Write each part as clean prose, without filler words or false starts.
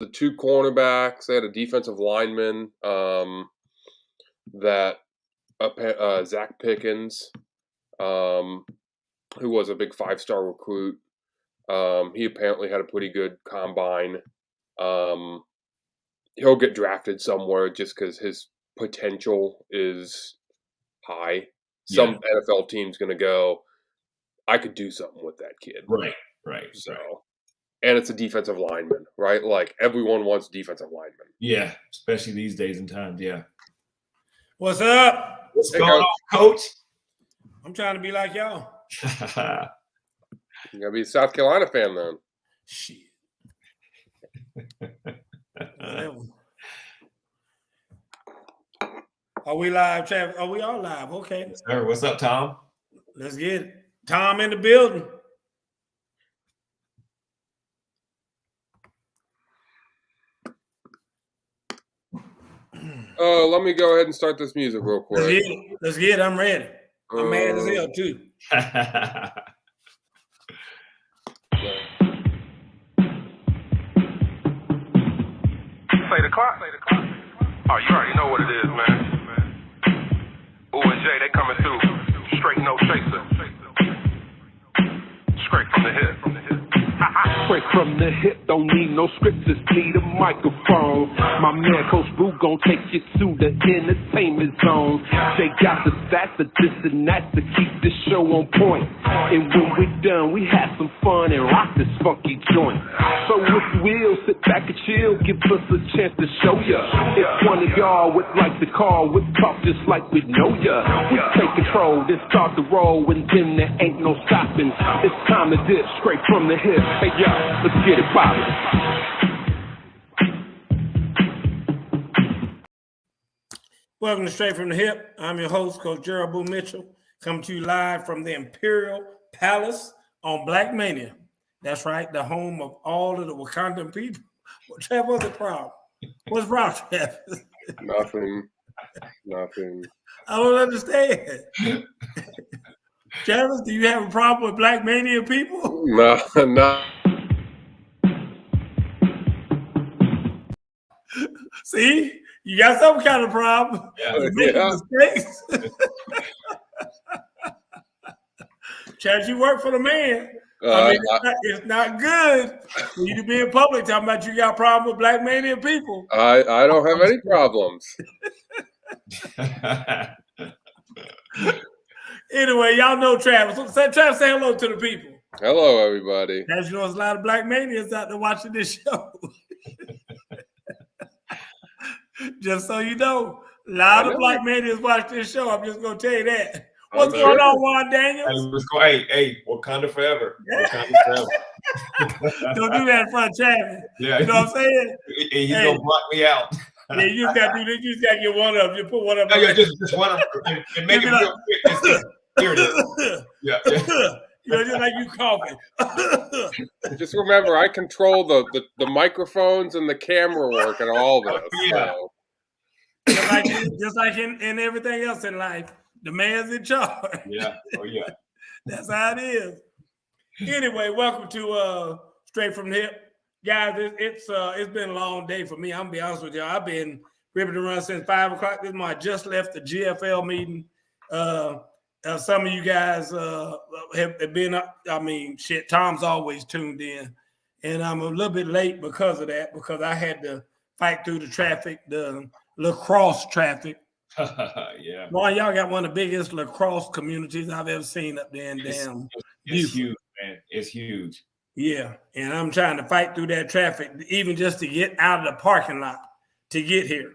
the two cornerbacks. They had a defensive lineman that Zach Pickens, who was a big 5-star recruit. He apparently had a pretty good combine. He'll get drafted somewhere just because his potential is high. Some NFL team's going to go, I could do something with that kid. Right. So, and it's a defensive lineman, right? Like, everyone wants defensive linemen. Yeah, especially these days and times, yeah. What's up? What's going on, Coach? I'm trying to be like y'all. You got to be a South Carolina fan then. Shit. Are we live, Travis? Are we all live? Okay. Yes, sir. What's up, Tom? Let's get it. Tom in the building. Let me go ahead and start this music real quick. Let's get it. I'm ready. I'm mad as hell, too. Play the clock. Oh, you already know what it is, man. Ooh and Jay, they coming through. Straight no chaser. Straight from the hip. Straight from the hip, don't need no script, just need a microphone. My man Coach Boo gon' take you to the entertainment zone. They got the stats, the this and that to keep this show on point. And when we done, we have some fun and rock this funky joint. So if you will, sit back and chill, give us a chance to show ya. If one of y'all would like to call, we'll talk just like we know ya. We take control, then start the roll, and then there ain't no stopping. It's time to dip straight from the hip. Hey y'all, let's get it poppin'. Welcome to Straight from the Hip. I'm your host, Coach Gerald Boo Mitchell, coming to you live from the Imperial Palace on Black Mania. That's right, the home of all of the Wakandan people. Travis, what's the problem? What's the problem, Travis? Nothing. I don't understand. Travis, do you have a problem with Black Mania people? No. See? You got some kind of problem. You're making mistakes. Travis, you work for the man. It's not good for you to be in public talking about you got a problem with Black Mania people. I don't have any problems. Anyway, y'all know Travis. Travis, say hello to the people. Hello, everybody. As you know, there's a lot of Black Manias out there watching this show. Just so you know, a lot of Black Manias watch this show. I'm just going to tell you that. What's going on, Juan Daniels? Hey, Wakanda forever. Wakanda forever. Don't do that in front of Travis. Yeah. You know what I'm saying? He's going to block me out. Yeah, you just got to do this. You just got to get one of them. You put one of them. Yeah, just one of them. And make it real quick. Here it is. Yeah. You know, just like you coughing. Just remember, I control the microphones and the camera work and all this. Yeah. So. Just like in everything else in life, the man's in charge. Yeah. Oh, yeah. That's how it is. Anyway, welcome to Straight from the Hip. Guys, it's been a long day for me. I'm going to be honest with you. I've been ripping to run since 5 o'clock. This morning I just left the GFL meeting. Some of you guys have been, Tom's always tuned in. And I'm a little bit late because of that, because I had to fight through the traffic, the lacrosse traffic. Yeah. Boy, y'all got one of the biggest lacrosse communities I've ever seen up there in damn. It's huge, man. It's huge. Yeah. And I'm trying to fight through that traffic, even just to get out of the parking lot to get here.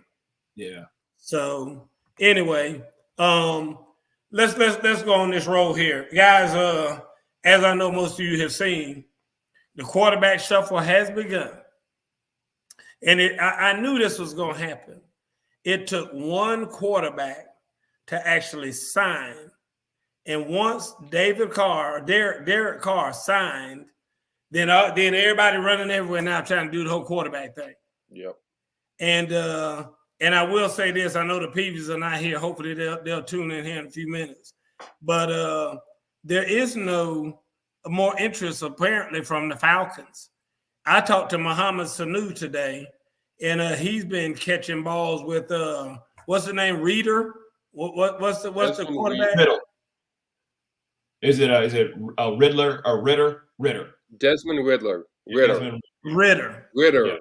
Yeah. So anyway, let's go on this roll here. Guys, as I know most of you have seen, the quarterback shuffle has begun. And I knew this was going to happen. It took one quarterback to actually sign. And once Derek Carr signed, then everybody running everywhere now trying to do the whole quarterback thing. Yep. And I will say this, I know the Peavies are not here. Hopefully they'll tune in here in a few minutes. But there is no more interest apparently from the Falcons. I talked to Muhammad Sanu today, and he's been catching balls with what's the name? Reader. What's the quarterback? Riddle. Is it Riddler or Ritter? Desmond Riddler. Ritter.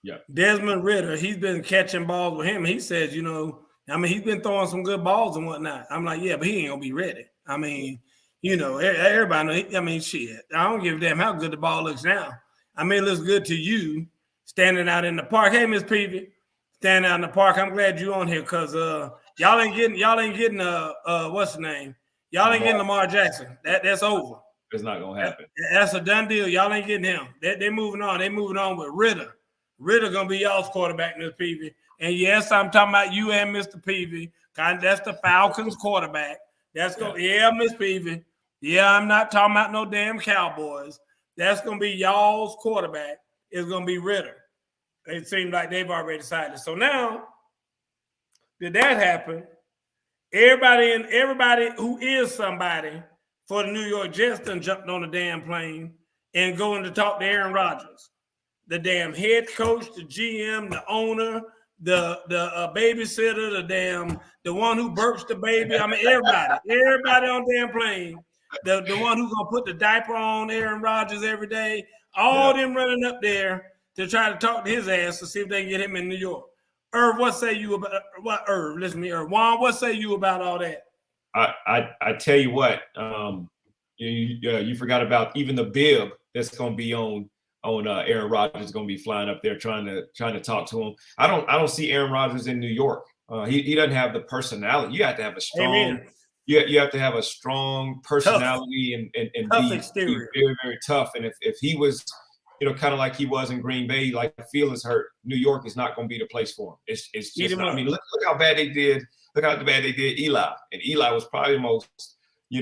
Yeah. Desmond Ritter. He's been catching balls with him. He says, he's been throwing some good balls and whatnot. I'm like, yeah, but he ain't gonna be ready. I mean, everybody know. Shit. I don't give a damn how good the ball looks now. I mean, it looks good to you standing out in the park. Hey, Miss Peavy, standing out in the park. I'm glad you on here because y'all ain't getting what's the name? Y'all ain't getting Lamar Jackson. That's over. It's not gonna happen. That's a done deal. Y'all ain't getting him. They're moving on. They're moving on with Ritter. Ritter gonna be y'all's quarterback, Miss Peavy. And yes, I'm talking about you and Mr. Peavy. That's the Falcons quarterback. Yeah, Miss Peavy. Yeah, I'm not talking about no damn Cowboys. That's gonna be y'all's quarterback. It's gonna be Ritter. It seems like they've already decided. So now, did that happen? Everybody who is somebody for the New York Jets done jumped on the damn plane and going to talk to Aaron Rodgers, the damn head coach, the GM, the owner, the babysitter, the one who burps the baby. I mean, everybody on the damn plane. The one who's gonna put the diaper on Aaron Rodgers every day. All them running up there to try to talk to his ass to see if they can get him in New York. Irv, what say you about what? Irv, listen to me, Irv. Juan, what say you about all that? I tell you what, you forgot about even the bib that's going to be on Aaron Rodgers is going to be flying up there trying to talk to him. I don't see Aaron Rodgers in New York. He doesn't have the personality. You have to have a strong. Amen. You have to have a strong personality and tough be exterior. Very, very tough. And if he was, kind of like he was in Green Bay, like the feelings hurt, New York is not going to be the place for him. It's just not. I mean, look how bad they did. Look how bad they did Eli. And Eli was probably the most, he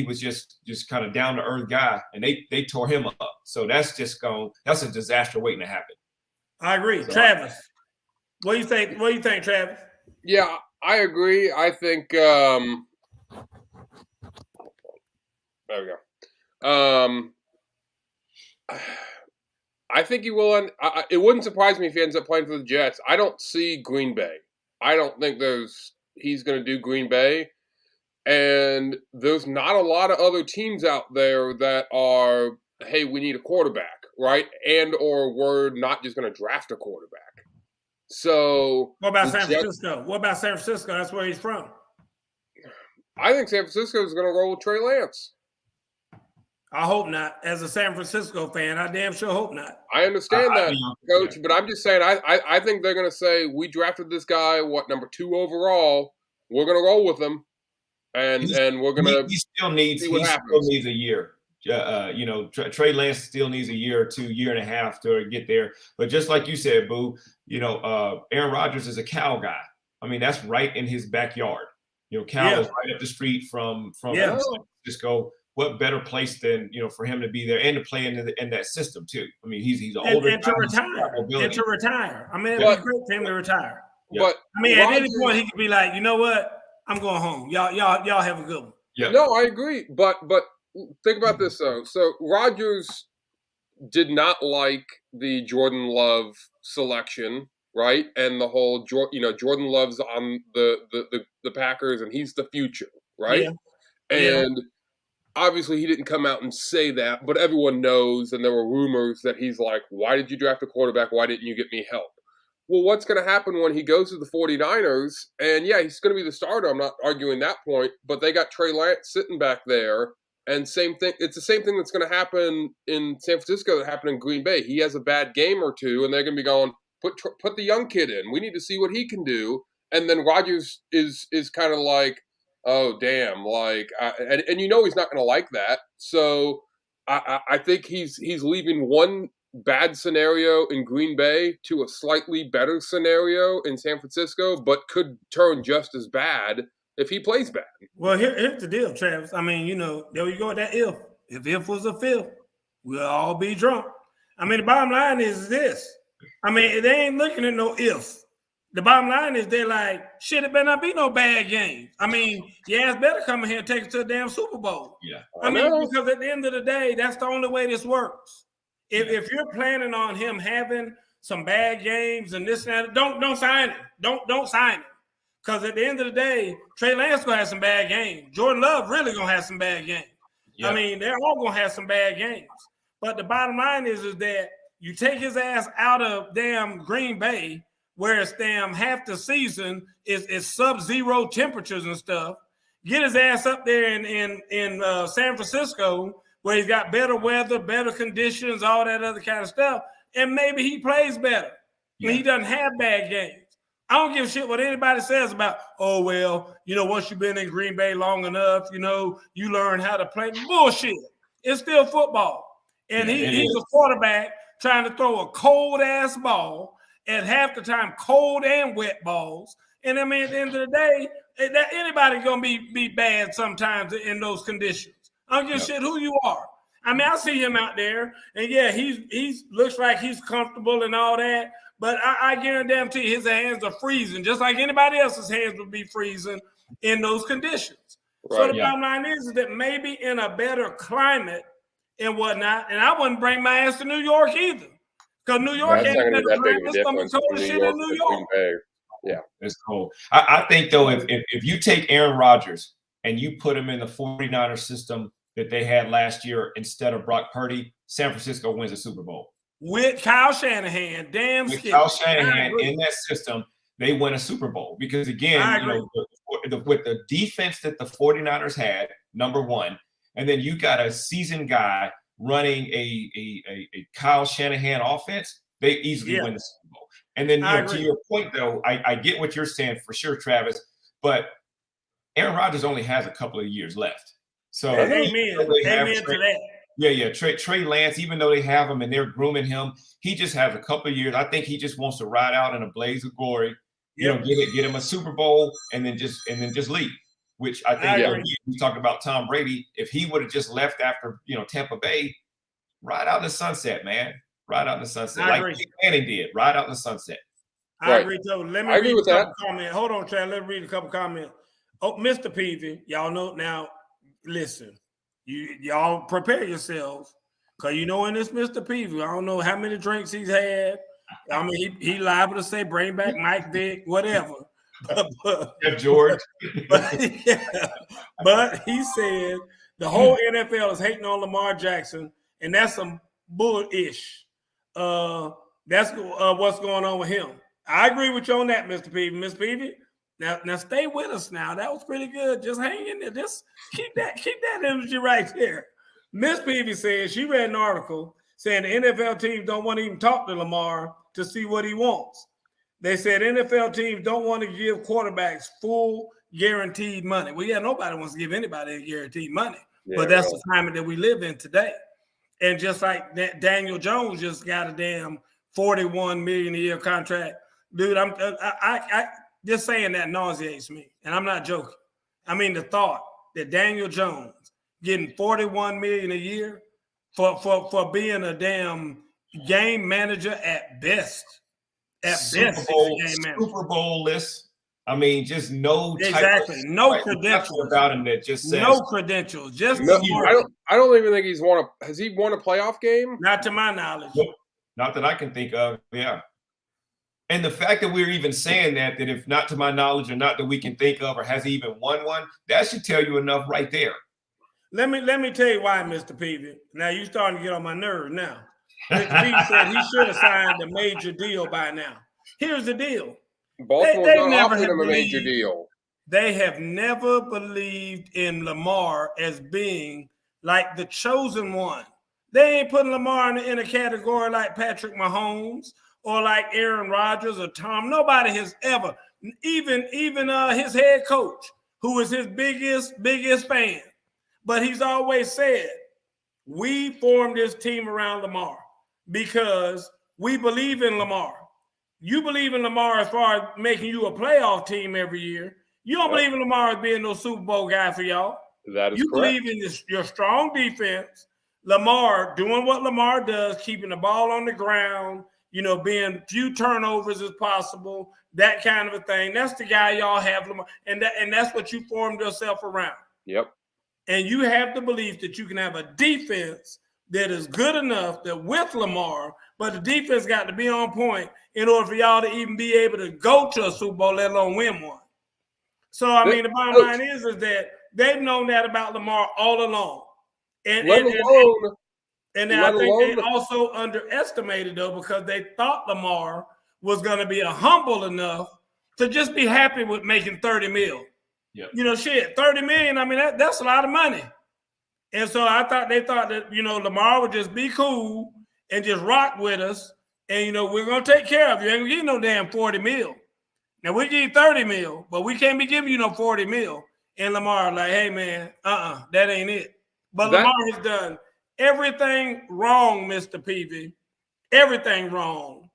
was just kind of down to earth guy, and they tore him up. So that's a disaster waiting to happen. I agree. So, Travis, what do you think? What do you think, Travis? Yeah, I agree. I think there we go. I think he will. It wouldn't surprise me if he ends up playing for the Jets. I don't see Green Bay. I don't think he's going to do Green Bay. And there's not a lot of other teams out there that are, hey, we need a quarterback, right? And or we're not just going to draft a quarterback. So what about San Francisco? That's where he's from. I think San Francisco is going to roll with Trey Lance. I hope not. As a San Francisco fan, I damn sure hope not. I understand that, Coach, but I'm just saying I think they're going to say, we drafted this guy, number 2 overall. We're going to roll with him, and we're going to still needs a year. Trey Lance still needs a year or 2, year and a half to get there. But just like you said, Boo, Aaron Rodgers is a Cal guy. I mean, that's right in his backyard. Cal is right up the street from San Francisco. What better place than for him to be there and to play in that system too? I mean, he's older and to retire. I mean, it'd be great for him to retire. But I mean, at any point he could be like, you know what? I'm going home. Y'all have a good one. Yeah. No, I agree. But think about this though. So Rodgers did not like the Jordan Love selection, right? And the whole Jordan Love's on the Packers and he's the future, right? Yeah. And obviously, he didn't come out and say that, but everyone knows, and there were rumors that he's like, why did you draft a quarterback? Why didn't you get me help? Well, what's going to happen when he goes to the 49ers? And, yeah, he's going to be the starter. I'm not arguing that point, but they got Trey Lance sitting back there, and same thing. It's the same thing that's going to happen in San Francisco that happened in Green Bay. He has a bad game or two, and they're going to be going, put the young kid in. We need to see what he can do. And then Rodgers is kind of like, oh, damn, and he's not going to like that. So I think he's leaving one bad scenario in Green Bay to a slightly better scenario in San Francisco, but could turn just as bad if he plays bad. Well, here's the deal, Travis. I mean, there you go with that if. If was a fifth, we'll all be drunk. I mean, the bottom line is this. I mean, they ain't looking at no if. The bottom line is they're like, shit, it better not be no bad games. I mean, your ass better come in here and take us to a damn Super Bowl. Yeah. I mean, because at the end of the day, that's the only way this works. If you're planning on him having some bad games and this and that, don't sign it. Don't sign it. Because at the end of the day, Trey Lance gonna have some bad games. Jordan Love really gonna have some bad games. Yep. I mean, they're all gonna have some bad games. But the bottom line is that you take his ass out of damn Green Bay, where it's damn half the season is sub-zero temperatures and stuff. Get his ass up there in San Francisco, where he's got better weather, better conditions, all that other kind of stuff, and maybe he plays better. Yeah. He doesn't have bad games. I don't give a shit what anybody says about, oh, well, once you've been in Green Bay long enough, you learn how to play. Bullshit. It's still football. And he's a quarterback trying to throw a cold-ass ball at half the time, cold and wet balls. And, I mean, at the end of the day, anybody going to be bad sometimes in those conditions. I don't give a shit who you are. I mean, I see him out there, and, yeah, he looks like he's comfortable and all that. But I guarantee you his hands are freezing, just like anybody else's hands would be freezing in those conditions. Right, so the bottom line is that maybe in a better climate and whatnot, and I wouldn't bring my ass to New York either. Because New York ain't better climate. It's going to be cold as shit in New York. Yeah, it's cold. I think, though, if you take Aaron Rodgers and you put him in the 49ers system that they had last year instead of Brock Purdy, San Francisco wins the Super Bowl. With Kyle Shanahan, with Kyle Shanahan in that system, they win a Super Bowl. Because, again, with the defense that the 49ers had, number one, and then you got a seasoned guy running a Kyle Shanahan offense, they easily win the Super Bowl. And then to your point, though, I get what you're saying for sure, Travis, but Aaron Rodgers only has a couple of years left. So amen to that. Yeah. Trey Lance, even though they have him and they're grooming him, he just has a couple of years. I think he just wants to ride out in a blaze of glory, get him a Super Bowl, and then just leave. Which I think we talked about Tom Brady. If he would have just left after Tampa Bay, ride out in the sunset, man. Ride out in the sunset, like Manning did. Ride out in the sunset. I agree. So let me read a couple comments. Hold on, Chad. Let me read a couple comments. Oh, Mr. Peavy, y'all know now. Listen. Y'all prepare yourselves, because in this Mr. Peavy, I don't know how many drinks he's had. I mean, he liable to say bring back Mike Vick, whatever. But George. But he said the whole NFL is hating on Lamar Jackson, and that's some bullish. That's what's going on with him. I agree with you on that, Mr. Peavy. Mr. Peavy, now stay with us now. That was pretty good. Just hang in there. Just keep that energy right there. Miss Peavy said she read an article saying the NFL teams don't want to even talk to Lamar to see what he wants. They said NFL teams don't want to give quarterbacks full guaranteed money. Well, yeah, nobody wants to give anybody guaranteed money, but that's the climate that we live in today. And just like that, Daniel Jones just got a damn $41 million a year contract, dude. I just saying that nauseates me, and I'm not joking. I mean, the thought that Daniel Jones getting $41 million a year for being a damn game manager at best. Super Bowl list. I mean, just no credentials about him that just says no credentials. Just I don't even think he's won has he won a playoff game? Not to my knowledge. Nope. Not that I can think of. Yeah. And the fact that we're even saying that if not to my knowledge or not that we can think of, or has he even won one, that should tell you enough right there. Let me tell you why, Mr. Peavy. Now you're starting to get on my nerves now. Mr. Peavy said he should have signed a major deal by now. Here's the deal. Baltimore's not offering him a major deal. They have never believed in Lamar as being like the chosen one. They ain't putting Lamar in a category like Patrick Mahomes or like Aaron Rodgers or Tom. Nobody has ever, even his head coach, who is his biggest fan. But he's always said, we formed this team around Lamar because we believe in Lamar. You believe in Lamar as far as making you a playoff team every year. You don't believe in Lamar as being no Super Bowl guy for y'all. That is you correct. Believe in your strong defense, Lamar doing what Lamar does, keeping the ball on the ground, being few turnovers as possible, that kind of a thing. That's the guy y'all have, Lamar, and that's what you formed yourself around. Yep. And you have the belief that you can have a defense that is good enough that with Lamar, but the defense got to be on point in order for y'all to even be able to go to a Super Bowl, let alone win one. So, I mean, the bottom line is that they've known that about Lamar all along. And I think they also underestimated, though, because they thought Lamar was going to be humble enough to just be happy with making $30 million. Yep. $30 million, I mean, that's a lot of money. And so they thought that, Lamar would just be cool and just rock with us. And, we're going to take care of you. Ain't going to give you no damn $40 million. Now, we give you $30 million, but we can't be giving you no $40 million. And Lamar like, hey, man, that ain't it. But Lamar has done everything wrong, Mr. Peavy. Everything wrong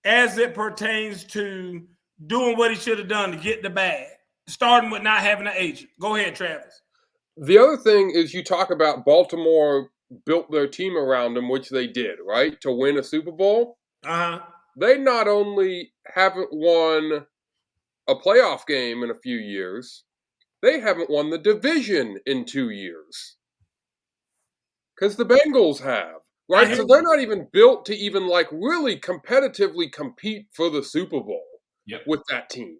as it pertains to doing what he should have done to get the bag, starting with not having an agent. Go ahead, Travis. The other thing is you talk about Baltimore built their team around him, which they did, right, to win a Super Bowl. Uh-huh. They not only haven't won a playoff game in a few years, they haven't won the division in 2 years. Because the Bengals have, right? So they're not even built to even really competitively compete for the Super Bowl with that team.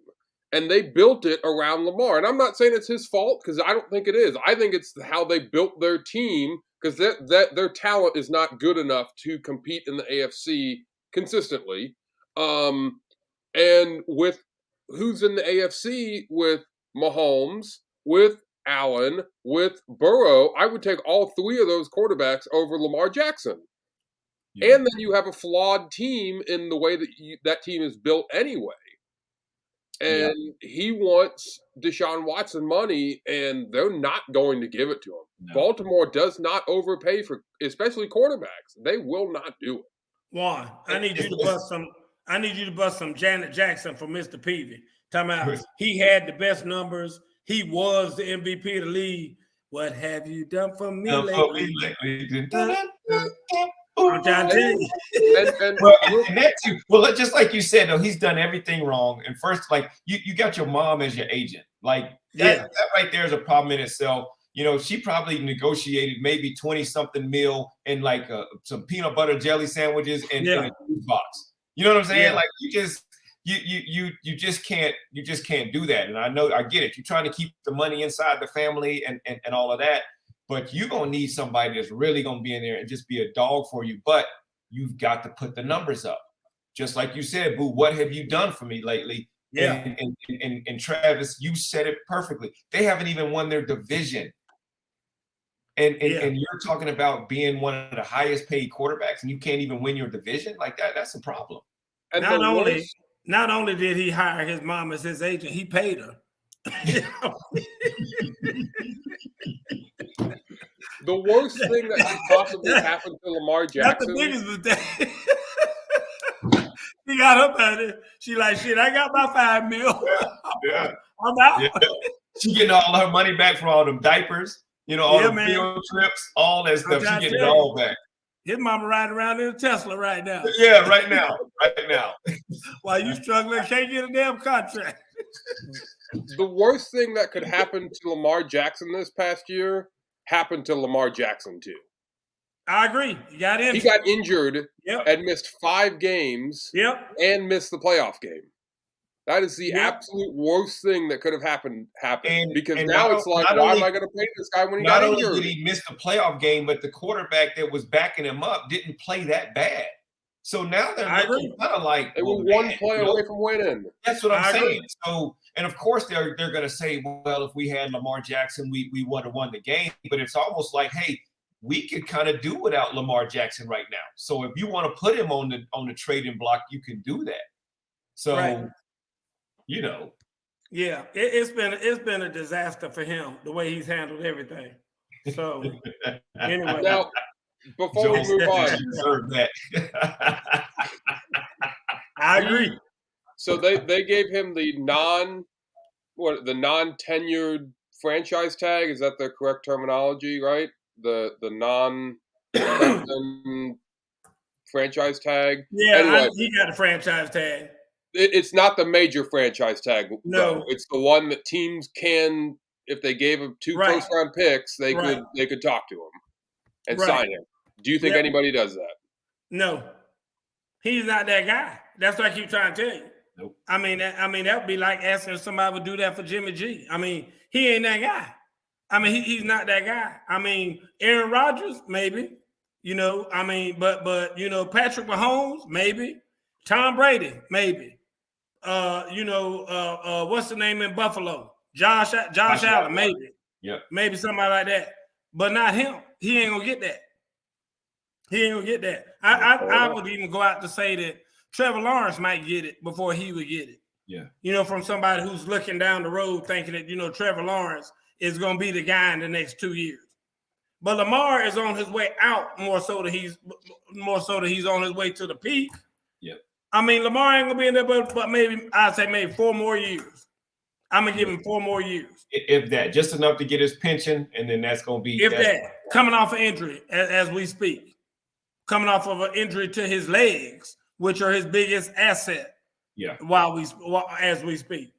And they built it around Lamar. And I'm not saying it's his fault, because I don't think it is. I think it's how they built their team, because their talent is not good enough to compete in the AFC consistently. And with who's in the AFC with Mahomes, with Allen, with Burrow, I would take all three of those quarterbacks over Lamar Jackson. Yeah. And then you have a flawed team in the way that that team is built anyway. And he wants Deshaun Watson money, and they're not going to give it to him. No. Baltimore does not overpay for, especially quarterbacks. They will not do it. Juan, I need you to bust some Janet Jackson for Mr. Peavy. Talking about he had the best numbers. He was the MVP of the league. What have you done for me lately? Well, just like you said, though, he's done everything wrong. And first, you got your mom as your agent. That right there is a problem in itself. She probably negotiated maybe 20-something mil and some peanut butter jelly sandwiches and a juice box. You know what I'm saying? Yeah. You just can't do that. And I get it. You're trying to keep the money inside the family and all of that. But you're going to need somebody that's really going to be in there and just be a dog for you. But you've got to put the numbers up. Just like you said, Boo, what have you done for me lately? Yeah. And Travis, you said it perfectly. They haven't even won their division. And you're talking about being one of the highest paid quarterbacks and you can't even win your division? That's a problem. And not only did he hire his mom as his agent, he paid her. The worst thing that could possibly happen to Lamar Jackson. Not the biggest mistake. He got up at it. She like, shit, I got my $5 million. Yeah. I'm out. Yeah. She getting all her money back from all them diapers, all the field trips, all that stuff. She getting it all back. His mama riding around in a Tesla right now. Yeah, right now. While you struggling, can't get a damn contract. The worst thing that could happen to Lamar Jackson this past year happened to Lamar Jackson too. I agree. He got injured and missed 5 games and missed the playoff game. That is the absolute worst thing that could have happened because now it's why am I going to pay this guy when he got injured? Not only did he miss the playoff game, but the quarterback that was backing him up didn't play that bad. So now they're looking kind of like they were one play away from winning. That's what I'm saying. So, and of course they're going to say, well, if we had Lamar Jackson, we would have won the game. But it's almost like, hey, we could kind of do without Lamar Jackson right now. So if you want to put him on the trading block, you can do that. So, yeah, it's been a disaster for him the way he's handled everything. So anyway, now before we move on, I agree. So they gave him the non-tenured franchise tag. Is that the correct terminology, right? The non franchise tag. Yeah, anyway, he got the franchise tag. It's not the major franchise tag, No. though. It's the one that teams can, if they gave him 2 first-round picks, they could talk to him and sign him. Do you think anybody does that? No. He's not that guy. That's what I keep trying to tell you. Nope. I mean, that would be like asking if somebody would do that for Jimmy G. I mean, he ain't that guy. I mean, he's not that guy. I mean, Aaron Rodgers, maybe. You know, I mean, but you know, Patrick Mahomes, maybe. Tom Brady, maybe. What's the name in Buffalo? Josh Allen, maybe. Yep. Maybe somebody like that. But not him. He ain't gonna get that. He ain't gonna get that. I would even go out to say that Trevor Lawrence might get it before he would get it. Yeah. You know, from somebody who's looking down the road thinking that, you know, Trevor Lawrence is gonna be the guy in the next 2 years. But Lamar is on his way out more so that he's on his way to the peak. Yep. I mean, Lamar ain't gonna be in there, but maybe I'd say maybe 4 more years. I'm gonna give him 4 more years. If that, just enough to get his pension, and then that's gonna be coming off an injury as we speak, coming off of an injury to his legs, which are his biggest asset. Yeah. As we speak.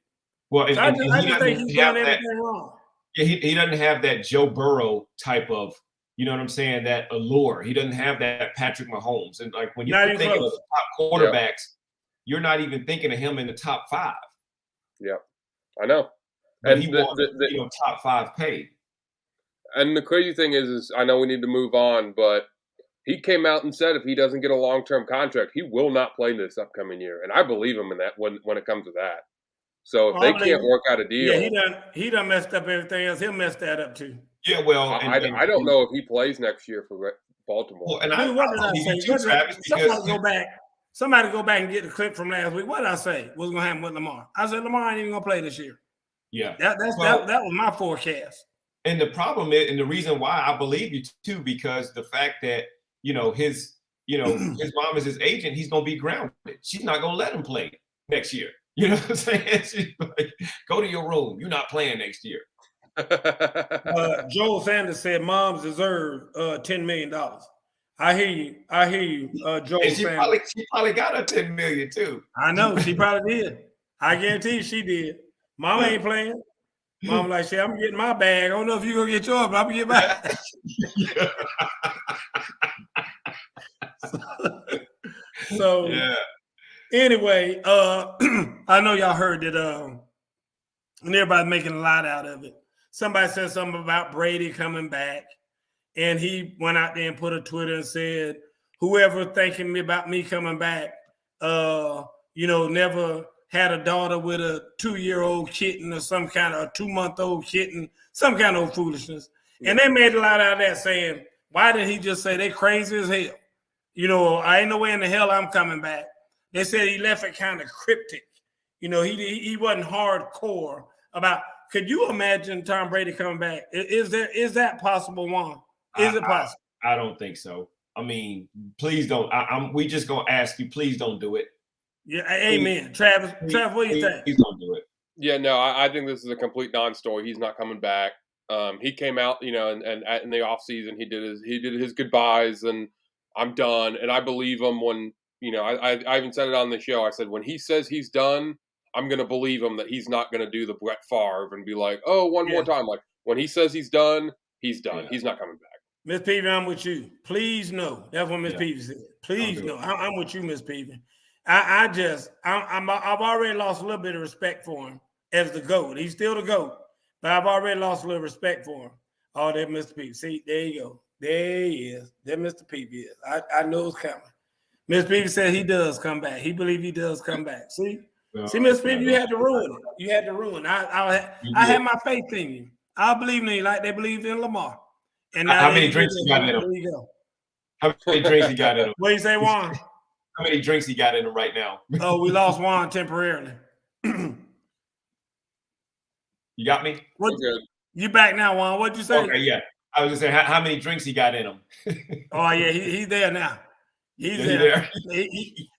Well, so I just think he's doing everything wrong. Yeah, he doesn't have that Joe Burrow type of, you know what I'm saying, that allure. He doesn't have that Patrick Mahomes. And like when you're thinking of the top quarterbacks, you're not even thinking of him in the top 5. Yeah, I know. But and he wants top 5 paid. And the crazy thing is I know we need to move on, but he came out and said if he doesn't get a long-term contract, he will not play this upcoming year. And I believe him in that when it comes to that. So if they can't work out a deal. Yeah, he done messed up everything else. He'll mess that up too. Yeah, well. I don't know if he plays next year for Baltimore. Well, and what did I say? Somebody go back and get the clip from last week. What did I say? What's going to happen with Lamar? I said Lamar ain't even going to play this year. Yeah. That was my forecast. And the problem is, and the reason why I believe you too, because the fact that, his mom is his agent, he's going to be grounded. She's not going to let him play next year. You know what I'm saying? She's like, go to your room. You're not playing next year. Joel Sanders said moms deserve $10 million. I hear you, Joel and Sanders. She probably got her $10 million too. I know she probably did. I guarantee you she did. Mama ain't playing. Mama like, shit, I'm getting my bag. I don't know if you're gonna get yours, but I'm gonna get mine. So yeah. Anyway, I know y'all heard that and everybody's making a lot out of it. Somebody said something about Brady coming back, and he went out there and put a Twitter and said, whoever thinking about me coming back, never had a daughter with a 2-year-old kitten or some kind of a 2-month-old kitten, some kind of foolishness. And they made a lot out of that saying, why did he just say they crazy as hell? I ain't no way in the hell I'm coming back. They said he left it kind of cryptic. He wasn't hardcore about. Could you imagine Tom Brady coming back? Is that possible, Juan? Is it possible? I don't think so. I mean, please don't. We just gonna ask you. Please don't do it. Yeah, amen. Travis, what do you think? Please don't do it. Yeah, no, I think this is a complete non-story. He's not coming back. He came out, and in the off season, he did his goodbyes, and I'm done. And I believe him when. I even said it on the show. I said, when he says he's done, I'm going to believe him that he's not going to do the Brett Favre and be like, oh, one more time. Like, when he says he's done, he's done. Yeah. He's not coming back. Miss Peavy, I'm with you. Please no. That's what Miss Peavy said. Please no. I'm with you, Miss Peavy. I've already lost a little bit of respect for him as the GOAT. He's still the GOAT, but I've already lost a little respect for him. Oh, that Mr. Peavy. See, there you go. There he is. There Mr. Peavy is. I know it's coming. Miss Peavy said he does come back. He believes he does come back. See, Miss Peavy, you had to ruin it. You had to ruin it. I had my faith in you. I believe in you like they believed in Lamar. And how many drinks he got in him? There you go. How many drinks he got in him? What do you say, Juan? How many drinks he got in him right now? Oh, we lost Juan temporarily. You got me? You back now, Juan? What'd you say? Okay, yeah. I was gonna say how many drinks he got in him. Oh yeah, he's there now. He's there.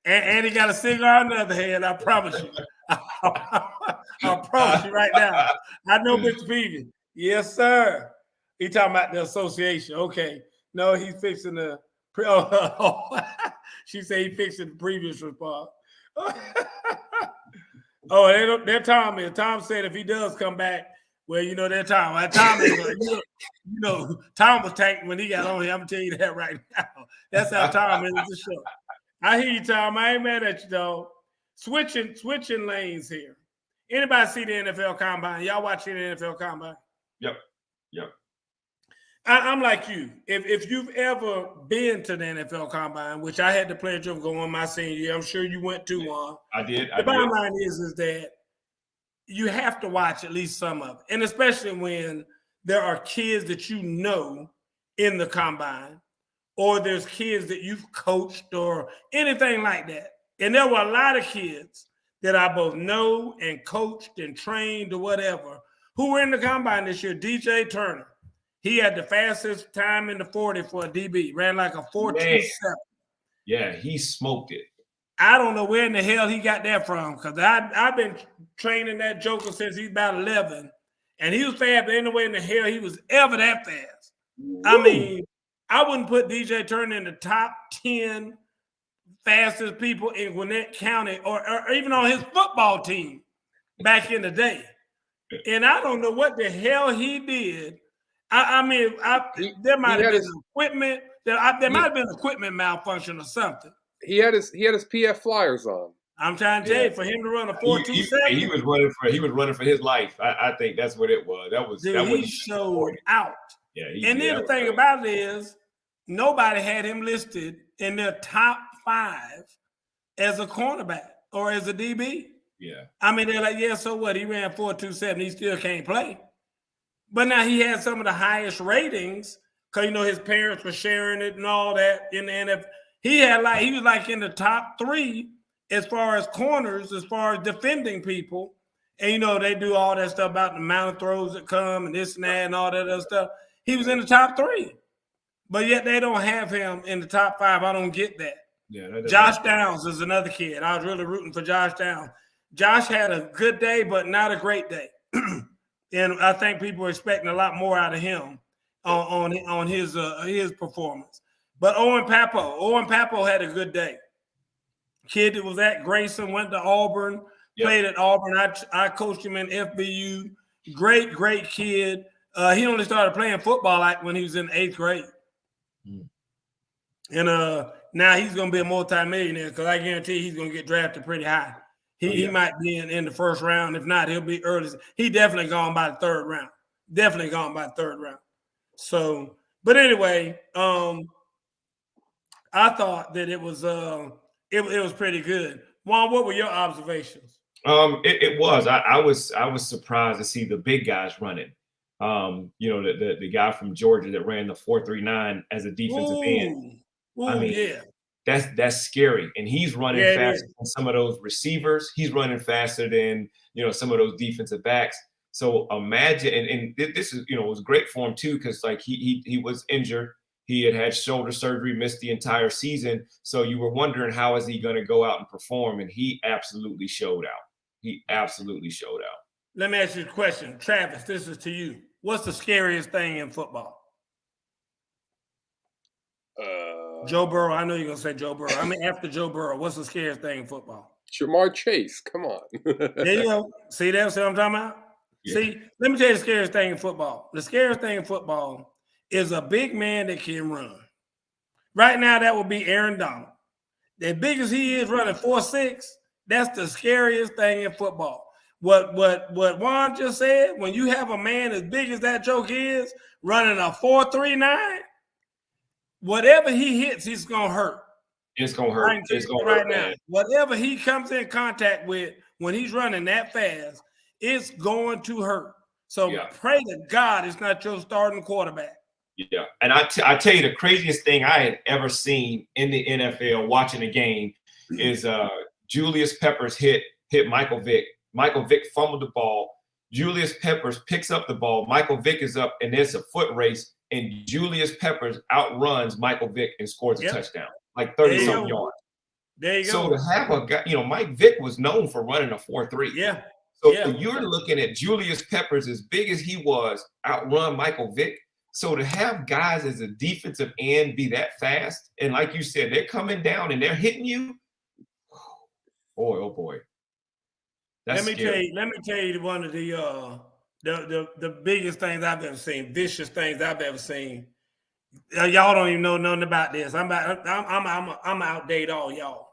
And he got a cigar on the other hand. I promise you. I promise you right now. I know Mr. Peavy. Yes, sir. He talking about the association. Okay. No, he's fixing to She said he fixed it the previous response. Oh, they're Tom is. Tom said if he does come back, well, you know, they're Tom. Tom ain't gonna, you know, Tom was tanked when he got on here. I'm gonna tell you that right now. That's how Tom is the show. I hear you, Tom. I ain't mad at you, though. Switching lanes here. Anybody see the NFL Combine? Y'all watching the NFL Combine? Yep. I'm like you. If you've ever been to the NFL Combine, which I had the pleasure of going my senior year, I'm sure you went to one. I did. The bottom line is that you have to watch at least some of it, and especially when there are kids that you know in the Combine, or there's kids that you've coached or anything like that. And there were a lot of kids that I both know and coached and trained or whatever who were in the Combine this year. DJ Turner. He had the fastest time in the 40 for a DB, ran like a 4.27. Yeah, he smoked it. I don't know where in the hell he got that from, because I've been training that joker since he's about 11, and he was fast, but ain't no way in the hell he was ever that fast. Woo. I mean, I wouldn't put DJ Turner in the top 10 fastest people in Gwinnett County or even on his football team back in the day. And I don't know what the hell he did. I mean, there might have been equipment. There might have been equipment malfunction or something. He had his PF Flyers on. I'm trying to tell you, for him to run a 4.27, he was running for his life. I think that's what it was. He showed out. Yeah. And then the thing about it is, nobody had him listed in their top 5 as a cornerback or as a DB. Yeah. I mean, they're like, yeah, so what? He ran 4.27. He still can't play. But now he had some of the highest ratings because, you know, his parents were sharing it and all that in the NFL. He was like in the top 3 as far as corners, as far as defending people. And, you know, they do all that stuff about the amount of throws that come and this and that and all that other stuff. He was in the top 3. But yet they don't have him in the top 5. I don't get that. Yeah, Josh Downs is another kid. I was really rooting for Josh Downs. Josh had a good day, but not a great day. And I think people are expecting a lot more out of him on his performance. But Owen Papo had a good day. Kid that was at Grayson, went to Auburn, played at Auburn. I coached him in FBU. Great kid. He only started playing football like when he was in 8th grade. And now he's going to be a multimillionaire because I guarantee he's going to get drafted pretty high. He might be in the first round. If not, he'll be early. He definitely gone by the 3rd round. So, but anyway, I thought that it was pretty good. Juan, what were your observations? It was. I was surprised to see the big guys running. You know, the guy from Georgia that ran the 4.39 as a defensive end. I mean, that's scary. And he's running faster than some of those receivers. He's running faster than, you know, some of those defensive backs. So imagine, and this is, you know, it was great for him too, because like he was injured. He had shoulder surgery, missed the entire season. So you were wondering, how is he going to go out and perform? And he absolutely showed out. Let me ask you a question. Travis, this is to you. What's the scariest thing in football? Joe Burrow. I know you're going to say Joe Burrow. I mean, after Joe Burrow, what's the scariest thing in football? Jamar Chase. Come on. There you go. See that? See what I'm talking about? Yeah. See, let me tell you the scariest thing in football. The scariest thing in football is a big man that can run. Right now, that would be Aaron Donald. As big as he is, running 4.6, that's the scariest thing in football. What Juan just said, when you have a man as big as that joke is, running a 4.39, whatever he hits, it's going to hurt. It's going to hurt. It's going to hurt now. Man. Whatever he comes in contact with when he's running that fast, it's going to hurt. So pray to God it's not your starting quarterback. Yeah, and I tell you, the craziest thing I had ever seen in the NFL watching a game is Julius Peppers hit Michael Vick. Michael Vick fumbled the ball. Julius Peppers picks up the ball. Michael Vick is up, and there's a foot race, and Julius Peppers outruns Michael Vick and scores a touchdown, like 30-something yards. There you go. So to have a guy, you know, Mike Vick was known for running a 4.3. Yeah. So you're looking at Julius Peppers, as big as he was, outrun Michael Vick. So to have guys as a defensive end be that fast, and like you said, they're coming down and they're hitting you. Boy, oh boy. Let me tell you one of the biggest things I've ever seen, vicious things I've ever seen. Y'all don't even know nothing about this. I'm outdate all y'all.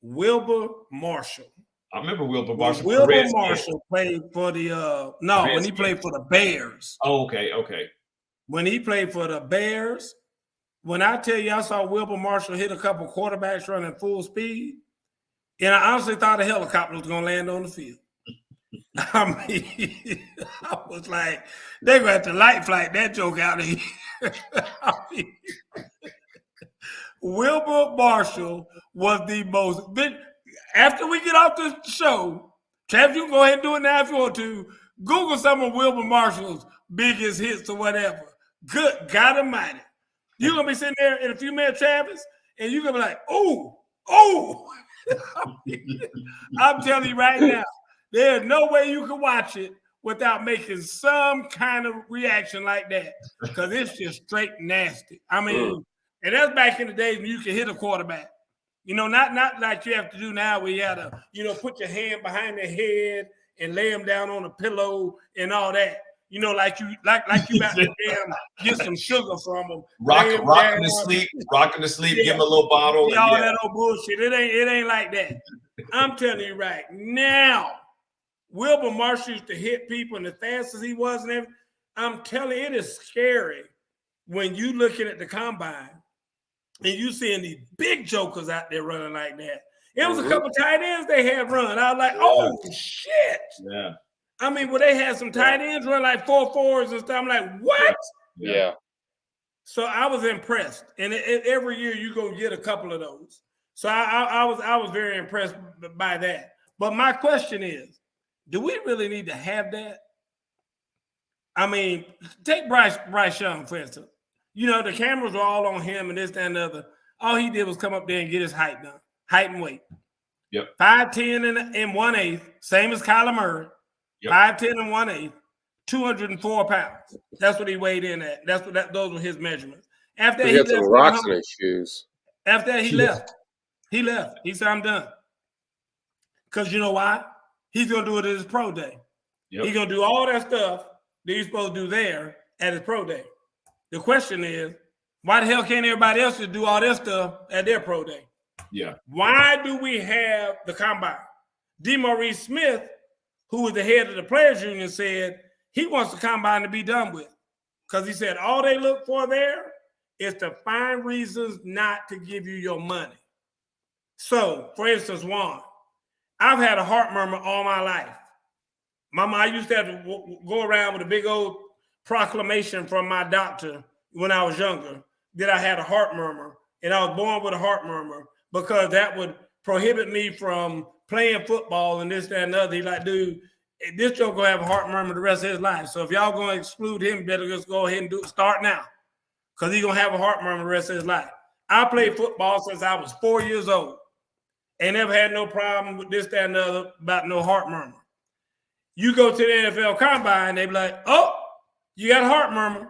Wilbur Marshall. I remember Wilbur Marshall. Wilbur Marshall played for the when he played for the Bears. Oh, okay. When he played for the Bears, when I tell you I saw Wilbur Marshall hit a couple quarterbacks running full speed, and I honestly thought a helicopter was going to land on the field. I mean, I was like, they're going to have to light flight that joke out of here. I mean, Wilbur Marshall was the most. After we get off this show, Travis, you can go ahead and do it now if you want to. Google some of Wilbur Marshall's biggest hits or whatever. Good God Almighty. You're going to be sitting there in a few minutes, Travis, and you're going to be like, oh. I'm telling you right now, there's no way you can watch it without making some kind of reaction like that, because it's just straight nasty. I mean, and that's back in the days when you could hit a quarterback. Not like you have to do now where you have to, put your hand behind their head and lay them down on a pillow and all that. Like you about to get some sugar from them. Rocking to sleep, give them a little bottle. All that old bullshit. It ain't like that. I'm telling you right now, Wilbur Marshall used to hit people, and as fast as he was and everything, I'm telling you, it is scary when you looking at the combine and you seeing these big jokers out there running like that. It was a couple tight ends they had run. I was like, oh, shit. Yeah. I mean, they had some tight ends run like 4.4s and stuff. I'm like, what? Yeah. So I was impressed. And every year you go get a couple of those. So I was very impressed by that. But my question is, do we really need to have that? I mean, take Bryce Young, for instance. The cameras were all on him and this, that, and the other. All he did was come up there and get his height done. Height and weight. Yep. 5'10" and 1/8, same as Kyler Murray. Yep. 5'10" and 1/8, 204 pounds. That's what he weighed in at. Those were his measurements. After he had some rocks in his shoes. After that, he left. He left. He said, I'm done. Because you know why? He's going to do it at his pro day. Yep. He's going to do all that stuff that he's supposed to do there at his pro day. The question is, why the hell can't everybody else just do all that stuff at their pro day? Yeah. Why do we have the combine? DeMaurice Smith, who was the head of the players union, said he wants the combine to be done with, because he said all they look for there is to find reasons not to give you your money. So, for instance, Juan, I've had a heart murmur all my life. Mama, I used to have to go around with a big old proclamation from my doctor when I was younger that I had a heart murmur, and I was born with a heart murmur, because that would prohibit me from playing football and this, that, and the other. He's like, dude, this joke gonna have a heart murmur the rest of his life. So if y'all gonna exclude him, better just go ahead and start now, because he's gonna have a heart murmur the rest of his life. I played football since I was 4 years old and never had no problem with this, that, and the other about no heart murmur. You go to the NFL Combine, they be like, oh, you got a heart murmur.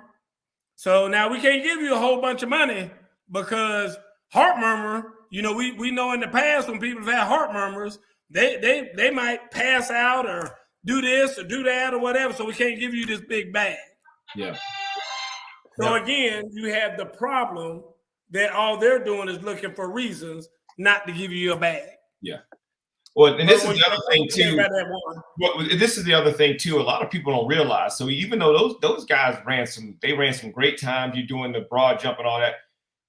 So now we can't give you a whole bunch of money, because heart murmur, we know in the past when people have had heart murmurs, they might pass out or do this or do that or whatever, so we can't give you this big bag. Yeah. So again, you have the problem that all they're doing is looking for reasons not to give you your bag. Yeah. Well, and this is the other thing too. Well, this is the other thing too. A lot of people don't realize. So even though those guys ran some great times, you're doing the broad jump and all that.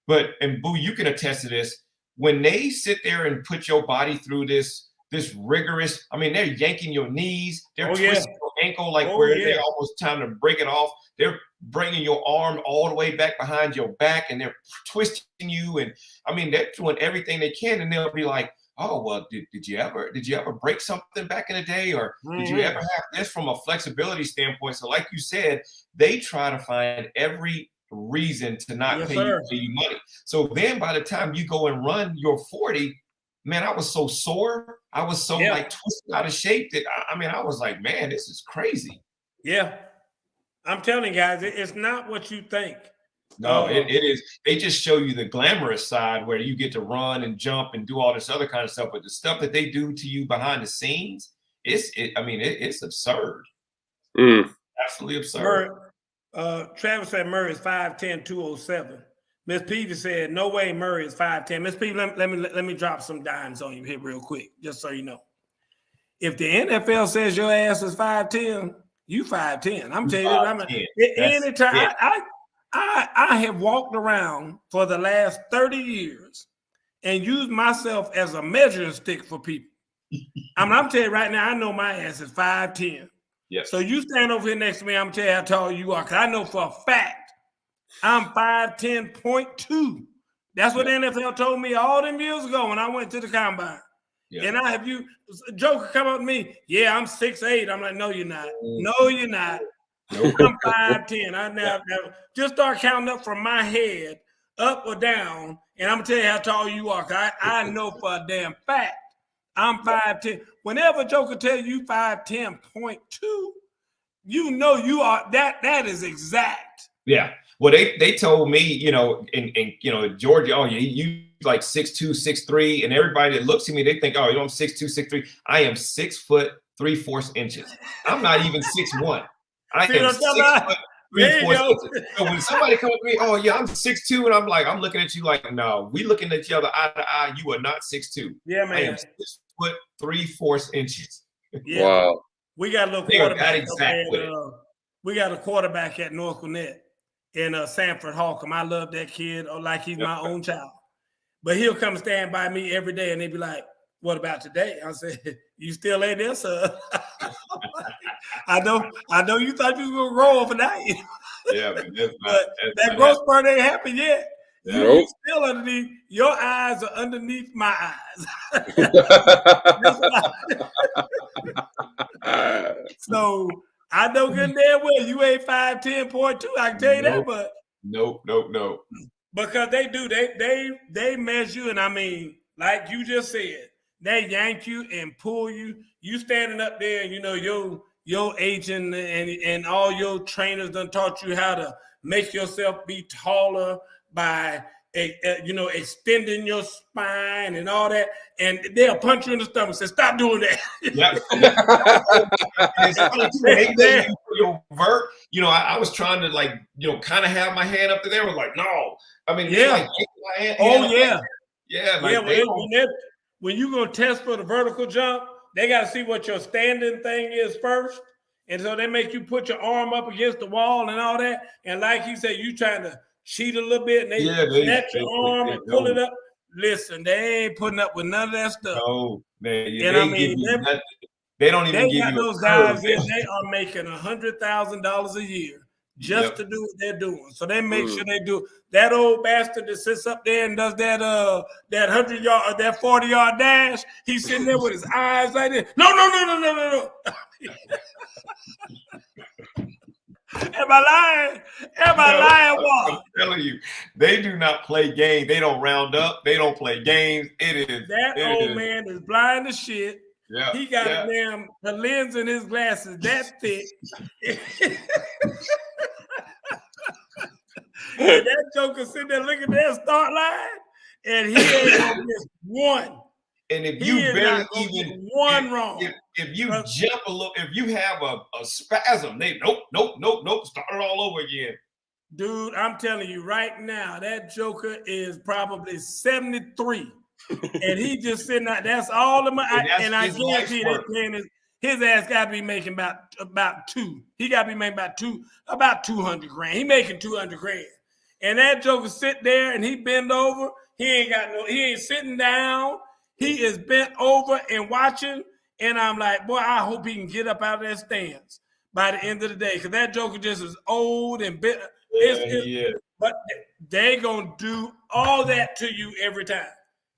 But, and Boo, you can attest to this. When they sit there and put your body through this rigorous, I mean, they're yanking your knees, they're twisting your ankle they're almost time to break it off. They're bringing your arm all the way back behind your back, and they're twisting you. And I mean, they're doing everything they can, and they'll be like, oh, well, did you ever break something back in the day? Or did you ever have this, from a flexibility standpoint? So like you said, they try to find every reason to not pay you money. So then by the time you go and run your 40, man, I was so sore. I was so twisted out of shape that I was like, man, this is crazy. Yeah. I'm telling you guys, it's not what you think. No, it is. They just show you the glamorous side where you get to run and jump and do all this other kind of stuff. But the stuff that they do to you behind the scenes, it's absurd. Absolutely absurd. Travis said Murray is 5'10", 207. Miss Peavy said, no way Murray is 5'10". Miss Peavy, let me drop some dimes on you here real quick, just so you know. If the NFL says your ass is 5'10", you 5'10". I'm telling you, anytime I have walked around for the last 30 years and used myself as a measuring stick for people. I'm telling you right now, I know my ass is 5'10". Yes. So you stand over here next to me, I'm telling you how tall you are, because I know for a fact I'm 5'10.2". That's what the NFL told me all them years ago when I went to the combine. Yeah. And I have you, Joker come up to me, yeah, I'm 6'8". I'm like, no, you're not. No, you're not. Nope. I'm 5'10". I now just start counting up from my head, up or down, and I'm gonna tell you how tall you are. I know for a damn fact I'm 5'10". Whenever Joker tell you 5'10.2, you know you are that is exact. Yeah. Well, they told me, in Georgia, oh, you like 6'2", 6'3", and everybody that looks at me, they think, oh, I'm 6'2", 6'3". I am 6 foot 3/4 inches. I'm not even 6'1". I am 6 foot 3/4 inches. So when somebody comes to me, oh yeah, I'm 6'2", and I'm looking at you like, no, we looking at each other eye to eye. You are not 6'2". Yeah, man. I am 6 foot 3/4 inches. Yeah. Wow. We got a little quarterback. We got a quarterback at North Gwinnett in Sanford Holcomb. I love that kid like he's my own child. But he'll come stand by me every day, and he'd be like, what about today? I said, you still ain't there, sir. I know you thought you were going to grow overnight. Yeah, but that growth part ain't happened yet. Yeah. You still underneath. Your eyes are underneath my eyes. So I know good and damn well you ain't 5'10.2". I can tell you that, but nope. Because they do, they measure you, and I mean, like you just said, they yank you and pull you. You standing up there, and your agent and all your trainers done taught you how to make yourself be taller by extending your spine and all that, and they'll punch you in the stomach and say, stop doing that. Your vert, I was trying to kind of have my hand up there. I was like, no. I mean, yeah. My hand when you're going to test for the vertical jump, they got to see what your standing thing is first. And so they make you put your arm up against the wall and all that. And like he said, you trying to cheat a little bit, and they snatch your arm and pull it up. Listen, they ain't putting up with none of that stuff. No, man. And they don't even give you those guys in, they are making $100,000 a year just to do what they're doing. So they make sure they do. That old bastard that sits up there and does that 100-yard, that 40-yard dash, he's sitting there with his eyes like this. No. Am I lying? I'm telling you, they do not play games. They don't round up. They don't play games. Old man is blind as shit. Yeah, he got a lens in his glasses that thick. And that joker sitting there looking at that start line, and he ain't gonna miss one. And if you barely even one wrong, if you jump a little, if you have a spasm, they nope, start it all over again. Dude, I'm telling you right now, that joker is probably 73. And he just sitting out. That's all of my. And I guarantee that playing his ass got to be making about two. He got to be making about 200 grand. He making 200 grand. And that joker sit there and he bend over. He ain't sitting down. He is bent over and watching. And I'm like, boy, I hope he can get up out of that stance by the end of the day, because that joker just is old and bent. But they gonna do all that to you every time.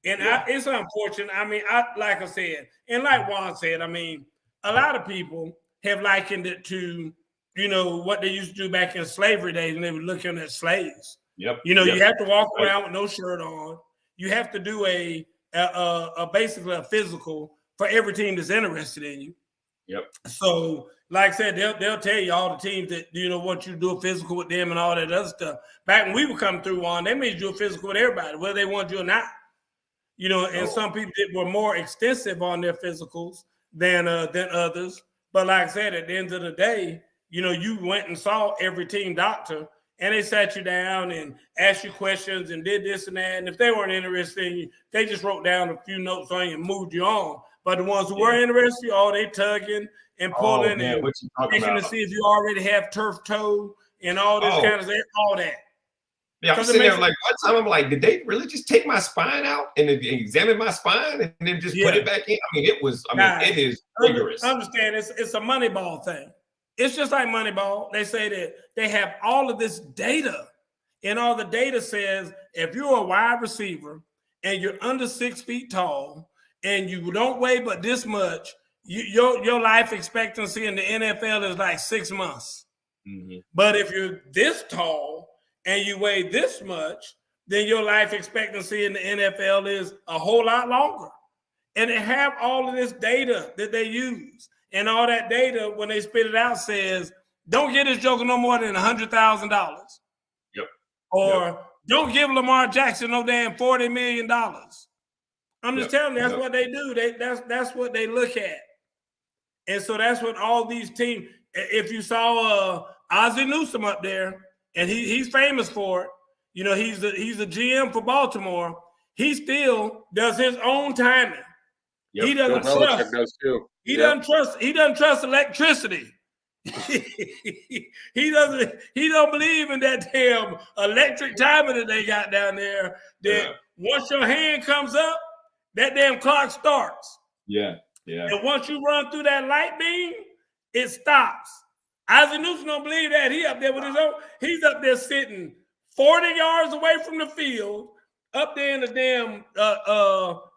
And it's unfortunate. I mean, like I said, and like Juan said, I mean, a lot of people have likened it to, what they used to do back in slavery days, and they were looking at slaves. Yep. You have to walk around with no shirt on. You have to do basically a physical for every team that's interested in you. Yep. So, like I said, they'll tell you all the teams that want you to do a physical with them and all that other stuff. Back when we were coming through they made you do a physical with everybody, whether they want you or not. And some people that were more extensive on their physicals than others. But like I said, at the end of the day, you went and saw every team doctor, and they sat you down and asked you questions and did this and that. And if they weren't interested in you, they just wrote down a few notes on you and moved you on. But the ones who were interested, they tugging and pulling and checking to see if you already have turf toe and all this kind of stuff, all that. Yeah, I'm sitting there like one time I'm like, did they really just take my spine out and examine my spine and then just put it back in? I mean, it is rigorous. Understand, it's a Moneyball thing. It's just like Moneyball. They say that they have all of this data, and all the data says if you're a wide receiver and you're under 6 feet tall and you don't weigh but this much, your life expectancy in the NFL is like 6 months. Mm-hmm. But if you're this tall and you weigh this much, then your life expectancy in the NFL is a whole lot longer. And they have all of this data that they use. And all that data, when they spit it out, says, don't get this joker no more than $100,000. Yep. Or don't give Lamar Jackson no damn $40 million. I'm just telling you, that's what they do. That's what they look at. And so that's what all these teams, if you saw Ozzie Newsome up there, and he's famous for it. He's a GM for Baltimore. He still does his own timing. Yep. He doesn't trust. He doesn't trust electricity. he don't believe in that damn electric timer that they got down there. That once your hand comes up, that damn clock starts. Yeah. And once you run through that light beam, it stops. Ozzie Newsome don't believe that. He up there with his own. He's up there sitting 40 yards away from the field, up there in the damn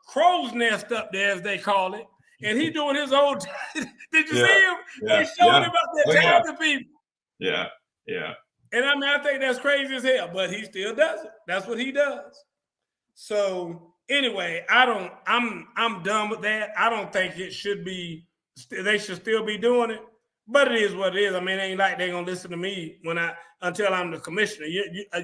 crow's nest up there, as they call it. And he doing his own. Did you see him? They showed him up there telling the people. Yeah. And I think that's crazy as hell, but he still does it. That's what he does. So anyway, I'm done with that. I don't think it should be. They should still be doing it. But it is what it is. I mean, it ain't like they're gonna listen to me until I'm the commissioner.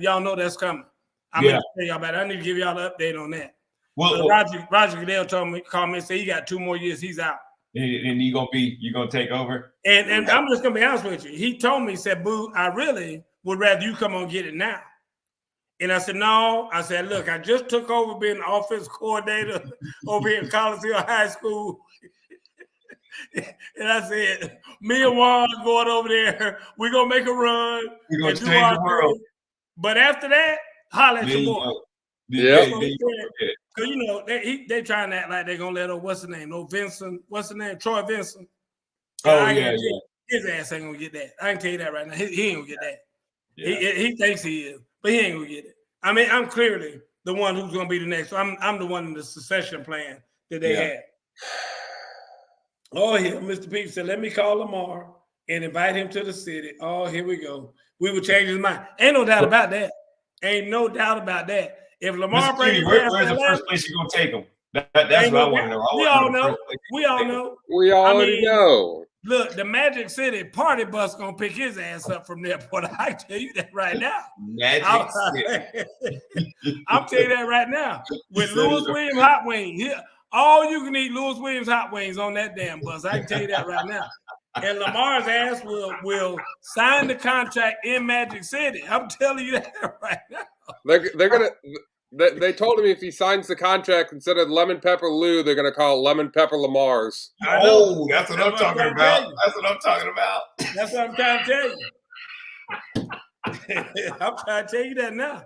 Y'all know that's coming. I'm gonna tell y'all about it. I need to give y'all an update on that. Well, Roger Goodell called me and said he got 2 more years. He's out. And you gonna take over? And I'm just gonna be honest with you. He told me, he said, "Boo, I really would rather you come on get it now." And I said, "No." I said, "Look, I just took over being the offensive coordinator over here at College Hill High School." And I said, me and Juan going over there. We're going to make a run. We're going to change the world. But after that, holler at your boy. Yeah. Because, they trying to act like they're going to let what's the name? What's the name? Troy Vincent. Oh, yeah. His ass ain't going to get that. I can tell you that right now. He ain't going to get that. Yeah. He thinks he is, but he ain't going to get it. I mean, I'm clearly the one who's going to be the next. So I'm the one in the succession plan that they had. Oh, here, Mr. Pete said, let me call Lamar and invite him to the city. Oh, here we go. We will change his mind. Ain't no doubt about that. Ain't no doubt about that. If Lamar Brady, where's the first place you're going to take him? That's what I want to know. We all know. We already know. Look, the Magic City party bus going to pick his ass up from the airport. I tell you that right now. Magic City. I'll tell you that right now. With Louis Williams Hot Wings. All you can eat Louis Williams Hot Wings on that damn bus. I can tell you that right now. And Lamar's ass will sign the contract in Magic City. I'm telling you that right now. They're gonna. They told him if he signs the contract instead of Lemon Pepper Lou, they're gonna call it Lemon Pepper Lamar's. Oh, that's what I'm talking about. That's what I'm talking about. That's what I'm trying to tell you. I'm trying to tell you that now.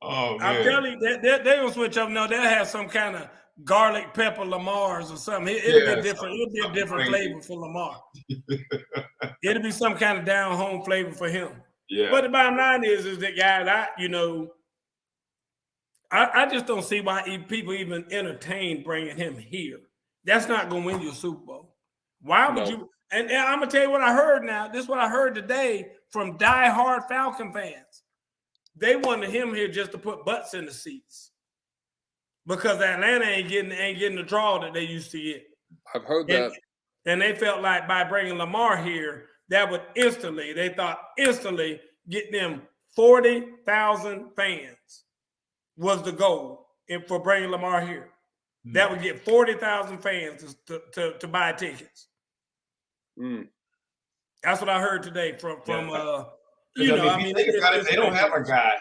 Oh, man. I'm telling you, they're going to switch up. No, they'll have some kind of garlic pepper Lamar's or something. It'll be different. It'll be a different flavor for Lamar. It'll be some kind of down-home flavor for him. Yeah. But the bottom line is that, guys, I just don't see why people even entertain bringing him here. That's not going to win you a Super Bowl. Why would you? And I'm going to tell you what I heard now. This is what I heard today from diehard Falcon fans. They wanted him here just to put butts in the seats because Atlanta ain't getting the draw that they used to get. I've heard that. And they felt like by bringing Lamar here, that would instantly get them 40,000 fans was the goal for bringing Lamar here. That would get 40,000 fans to buy tickets. That's what I heard today from they don't have a guy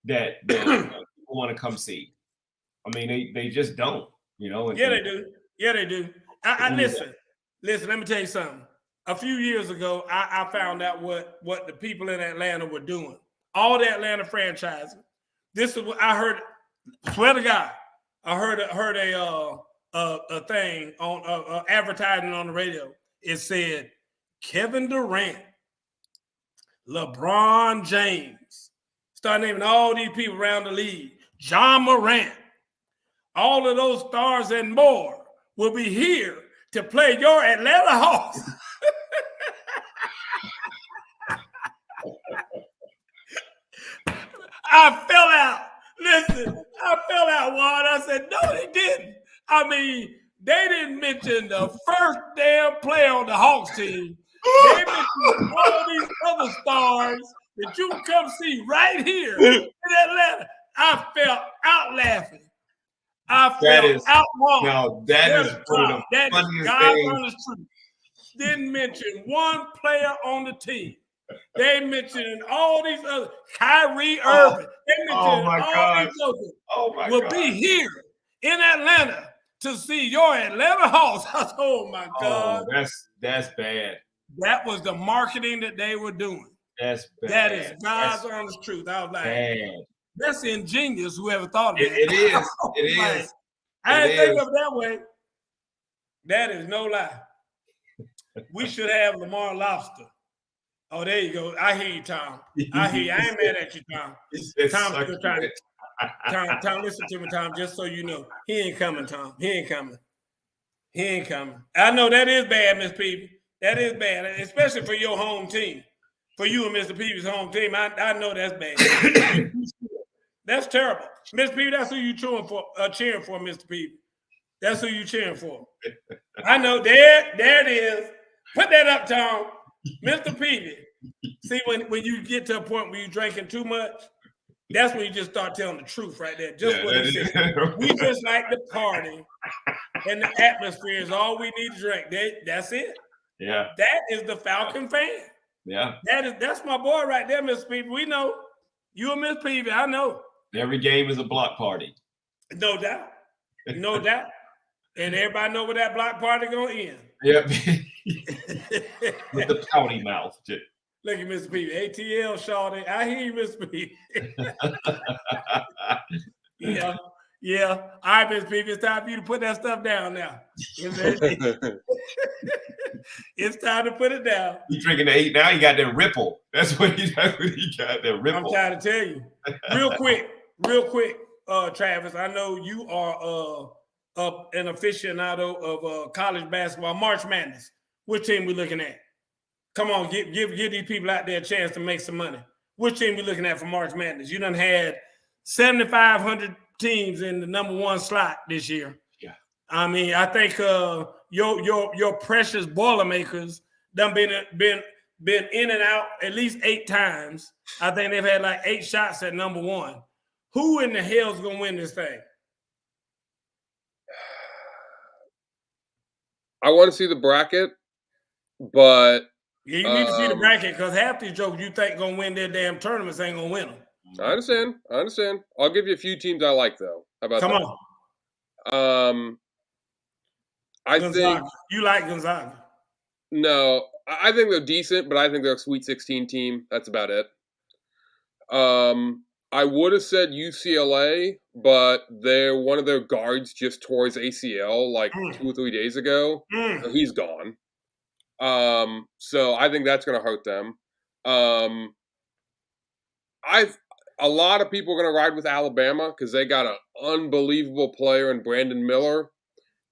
that people want to come see. I mean, they just don't, you know. They do. Yeah, they do. I listen. Let me tell you something. A few years ago, I found out what the people in Atlanta were doing. All the Atlanta franchises. This is what I heard. Swear to God, I heard a thing on advertising on the radio. It said Kevin Durant, LeBron James, start naming all these people around the league, John Morant, all of those stars and more will be here to play your Atlanta Hawks. I fell out. Listen, I fell out, Juan. I said, no, they didn't. I mean, they didn't mention the first damn player on the Hawks team. They mentioned all these other stars that you can come see right here in Atlanta. I fell out laughing. I fell out wrong. Now, that is one of the funniest things. Didn't mention one player on the team. They mentioned all these other Kyrie Irving. They mentioned all these others will be here in Atlanta to see your Atlanta Hawks. Oh my God. Oh, that's bad. That was the marketing that they were doing. That's bad. That is God's honest truth. I was like, bad. That's ingenious, whoever thought of that. It is. It is. I didn't think of it that way. That is no lie. We should have Lamar Lobster. Oh, there you go. I hear you, Tom. I hear you. I ain't mad at you, Tom. Tom's still trying to. Tom, listen to me, Tom, just so you know. He ain't coming, Tom. He ain't coming. I know that is bad, Miss Peavy. That is bad, especially for your home team. For you and Mr. Peavy's home team, I know that's bad. That's terrible. Mr. Peavy, that's who you cheering for, Mr. Peavy. That's who you cheering for. I know. There it is. Put that up, Tom. Mr. Peavy. See, when you get to a point where you're drinking too much, that's when you just start telling the truth right there. Just what it says. We just like the party, and the atmosphere is all we need to drink. That's it. Yeah. That is the Falcon fan. Yeah. That's my boy right there, Mr. Peavy. We know. You and Miss Peavy, I know. Every game is a block party. No doubt. No doubt. And everybody know where that block party gonna end. Yep. With the pouty mouth. Look at Mr. Peavy. ATL, Shawty. I hear you, Mr. Peavy. Yeah. All right, Mr. Peavy. It's time for you to put that stuff down now. It's time to put it down. You drinking the 8 now? You got that ripple. That's what he got. That ripple. I'm trying to tell you. Real quick, Travis. I know you are an aficionado of college basketball, March Madness. Which team we looking at? Come on, give these people out there a chance to make some money. Which team we looking at for March Madness? You done had 7,500 teams in the number 1 slot this year. Yeah. I mean, I think your precious Boilermakers done been in and out at least 8 times. I think they've had like 8 shots at number 1. Who in the hell's gonna win this thing? I want to see the bracket, but yeah, you need to see the bracket because half these jokes you think gonna win their damn tournaments ain't gonna win them. I understand. I'll give you a few teams I like though. How about Come on. I Gonzaga. think You like Gonzaga. No, I think they're decent, but I think they're a Sweet 16 team. That's about it. I would have said UCLA, but one of their guards just tore his ACL like 2 or 3 days ago. So he's gone. So I think that's going to hurt them. A lot of people are going to ride with Alabama because they got an unbelievable player in Brandon Miller.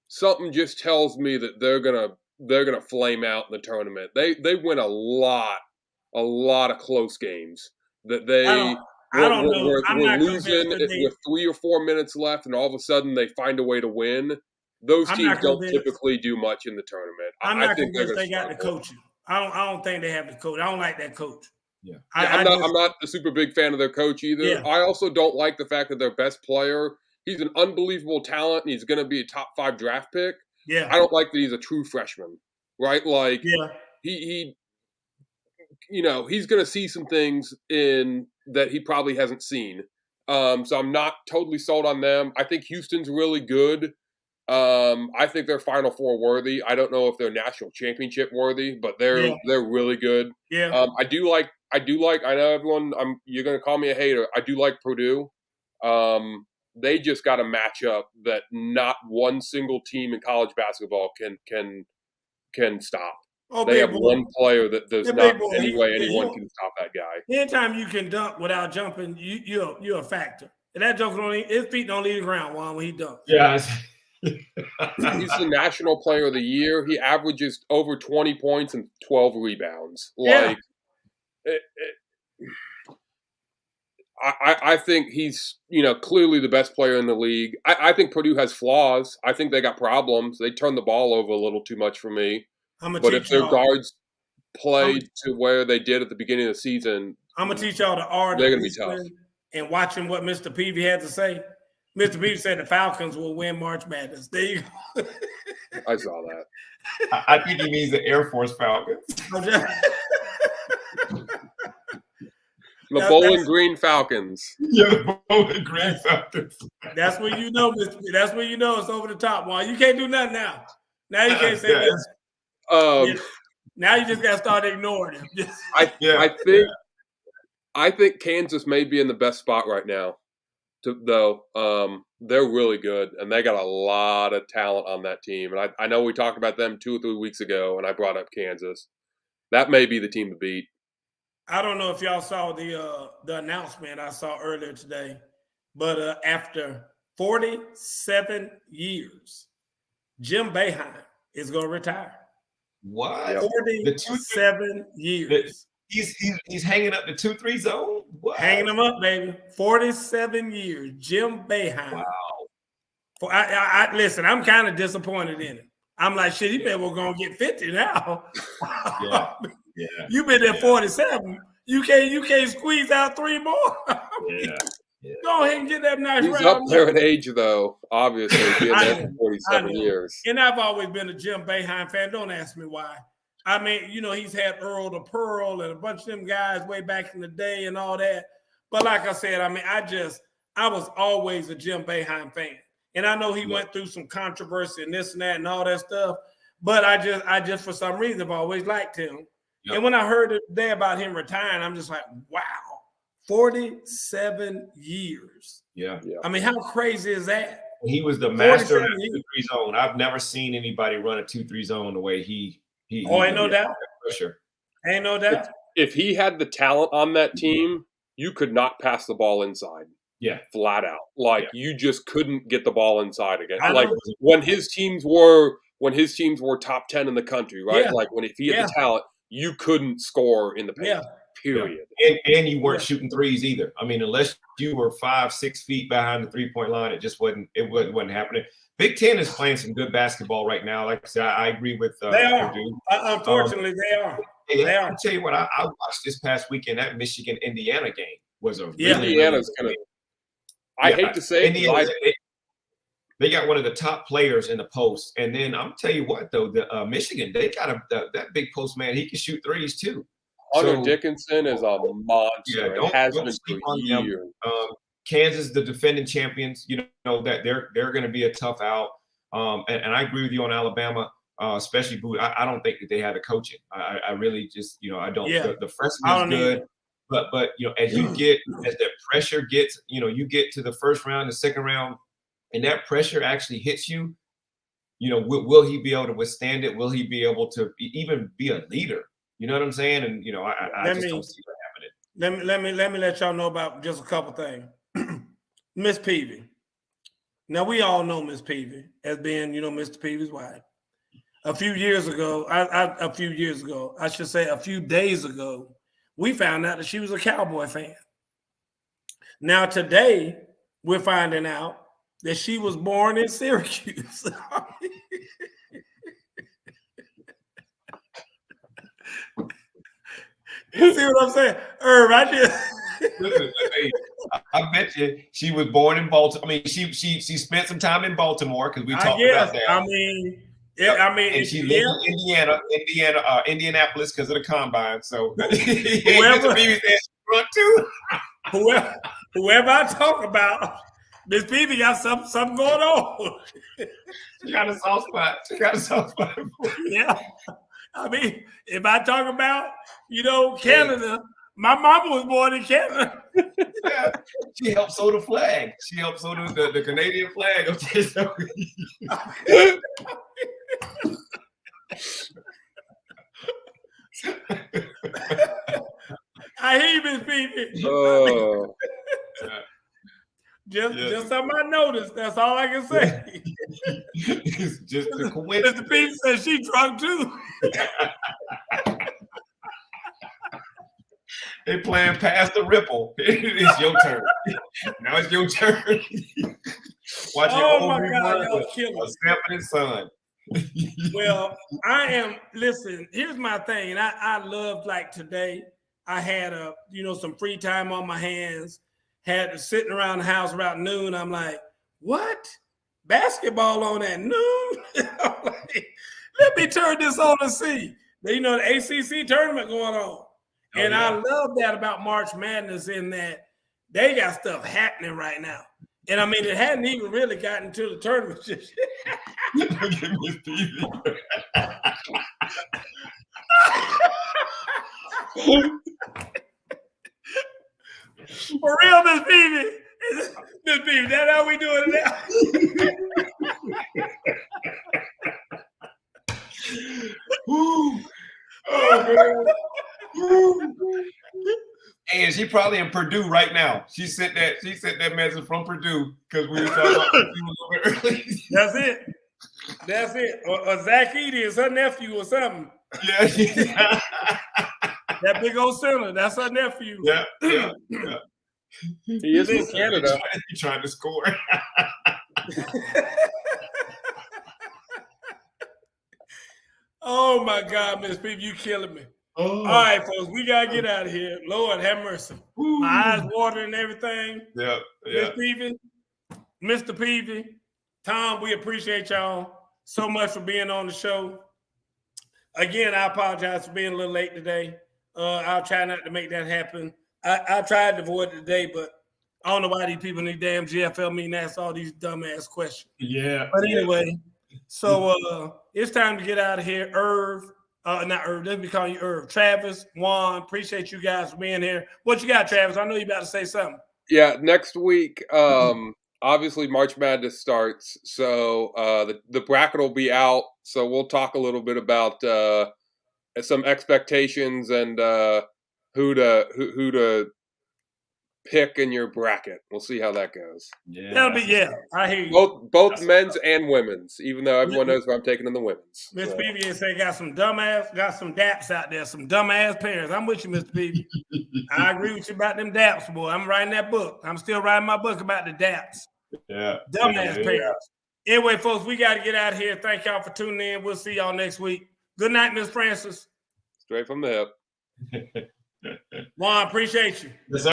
Something just tells me that they're gonna flame out in the tournament. They win a lot of close games that they were losing with 3 or 4 minutes left, and all of a sudden they find a way to win. those I'm teams not don't convinced. typically do much in the tournament. I'm I not think convinced they got the struggle. coaching. I don't think they have the coach. I don't like that coach. Yeah. I'm not a super big fan of their coach either. Yeah. I also don't like the fact that their best player, he's an unbelievable talent and he's going to be a top 5 draft pick. Yeah. I don't like that he's a true freshman, right? Like Yeah. he he's going to see some things in that he probably hasn't seen. So I'm not totally sold on them. I think Houston's really good. I think they're Final Four worthy. I don't know if they're national championship worthy, but they're really good. Yeah. I do like. I know everyone. You're going to call me a hater. I do like Purdue. They just got a matchup that not one single team in college basketball can stop. Oh, they have boy. one player that there's not any way anyone can stop that guy. Anytime you can dunk without jumping, you're a factor. And that joke his feet don't leave the ground when he dunks. Yeah. He's the national player of the year. He averages over 20 points and 12 rebounds. I think he's, clearly the best player in the league. I think Purdue has flaws. I think they got problems. They turn the ball over a little too much for me. But if their guards played to where they did at the beginning of the season, I'm going to teach y'all the art they're going to be tough. And watching what Mr. Peavy had to say. Mr. Peavy said the Falcons will win March Madness. There you go. I saw that. I think he means the Air Force Falcons. The Bowling Green Falcons. Yeah, the Bowling Green Falcons. That's when you know, that's when you know it's over the top. Well, you can't do nothing now. Now you can't say this. Now you just got to start ignoring him. I think Kansas may be in the best spot right now. They're really good, and they got a lot of talent on that team. And I know we talked about them 2 or 3 weeks ago, and I brought up Kansas. That may be the team to beat. I don't know if y'all saw the announcement I saw earlier today, but after 47 years, Jim Boeheim is going to retire. What? 47 years. He's hanging up the 2-3 zone? What? Hanging them up, baby. 47 years. Jim Boeheim. Wow. Listen, I'm kind of disappointed in him. I'm like, shit, he better we're going to get 50 now. Yeah. You've been there 47. You can't squeeze out 3 more. Go ahead and get that nice He's up there in age, though, obviously, being there for 47 years. And I've always been a Jim Boeheim fan. Don't ask me why. I mean, he's had Earl the Pearl and a bunch of them guys way back in the day and all that. But like I said, I mean, I was always a Jim Boeheim fan. And I know he went through some controversy and this and that and all that stuff. But I just for some reason, have always liked him. Yep. And when I heard today about him retiring, I'm just like, wow, 47 years. Yeah. I mean, how crazy is that? He was the master of the 2-3 zone. I've never seen anybody run a 2-3 zone the way he ain't no doubt. Pressure. Ain't no doubt. If he had the talent on that team, you could not pass the ball inside. Yeah. Flat out. You just couldn't get the ball inside again. Like when his teams were top 10 in the country, right? Like if he had the talent, you couldn't score in the paint. Period. And you weren't shooting threes either. I mean, unless you were 5-6 feet behind the 3-point line, it wasn't happening. Big Ten is playing some good basketball right now. Like I said, I agree with they are. Purdue. Unfortunately, they are. They are. I'll tell you what, I watched this past weekend. That Michigan-Indiana game was a Indiana's kind of. I hate to say Indiana, they got one of the top players in the post. And then I'm tell you what, though, the Michigan, they got that big post man. He can shoot threes too. Hunter Dickinson is a monster. Yeah, it has been for years. Kansas, the defending champions, that they're going to be a tough out. And I agree with you on Alabama, especially Boo. I don't think that they had the coaching. I really just, I don't. Yeah. The freshman is good, but as the pressure gets, you get to the first round, the second round, and that pressure actually hits you. Will he be able to withstand it? Will he be able to even be a leader? You know what I'm saying? And I just don't see that happening. Let me let y'all know about just a couple things. Miss Peavy. Now we all know Miss Peavy as being, Mr. Peavy's wife. A few days ago, we found out that she was a Cowboy fan. Now today, we're finding out that she was born in Syracuse. You see what I'm saying? Irv, Listen, I bet you she was born in Baltimore. I mean, she spent some time in Baltimore because we talked about that. I mean, and she lived in Indianapolis because of the combine. So whoever I talk about, Miss Peavy got something going on. She got a soft spot. Yeah. I mean, if I talk about, Canada, my mama was born in Canada. Yeah. She helped sew the flag. She helped sew the Canadian flag. I hear you, Miss Peavy. Oh. Just something I noticed. That's all I can say. It's just a coincidence. Mr. Peavy said she drunk too. They playing past the ripple. It's your turn. Now it's your turn. Watch your Stamping Son. Well, listen, here's my thing. And I love, like, today, I had some free time on my hands, had sitting around the house around noon. I'm like, what? Basketball on at noon? I'm like, let me turn this on and see. The ACC tournament going on. And I love that about March Madness in that they got stuff happening right now. And I mean, it hadn't even really gotten to the tournament just yet. Look at Miss Peavy. For real, Miss Peavy. Miss Peavy, that's how we doing it now. Oh, man. And she probably in Purdue right now. She sent that message from Purdue because we were talking about Purdue a little bit early. That's it. Or Zach Edey is her nephew or something. Yeah. That big old center, that's her nephew. Yeah. He is in Canada. He's trying to score. Oh my God, Miss Peavy, you killing me. Oh. All right, folks, we gotta get out of here. Lord have mercy. Ooh. My eyes watering and everything. Yeah. Miss Peavy, Mr. Peavy, Tom, we appreciate y'all so much for being on the show. Again, I apologize for being a little late today. I'll try not to make that happen. I tried to avoid it today, but I don't know why these people in the damn GFL meeting ask all these dumbass questions. Yeah. But anyway, so it's time to get out of here. Not Irv, let me call you Irv. Travis, Juan, appreciate you guys for being here. What you got, Travis? I know you about to say something. Yeah, next week, obviously March Madness starts, so the bracket will be out. So we'll talk a little bit about some expectations and who to pick in your bracket. We'll see how that goes. Yeah, that'll be I hear you. Both men's and women's, even though everyone knows who I'm taking in the women's. Mr. Peavy say got some daps out there, some dumbass parents. I'm with you, Mr. Peavy. I agree with you about them daps, boy. I'm writing that book. I'm still writing my book about the daps. Yeah. Dumbass parents. Anyway, folks, we got to get out of here. Thank y'all for tuning in. We'll see y'all next week. Good night, Miss Francis. Straight from the hip. Juan, appreciate you. Yes, sir.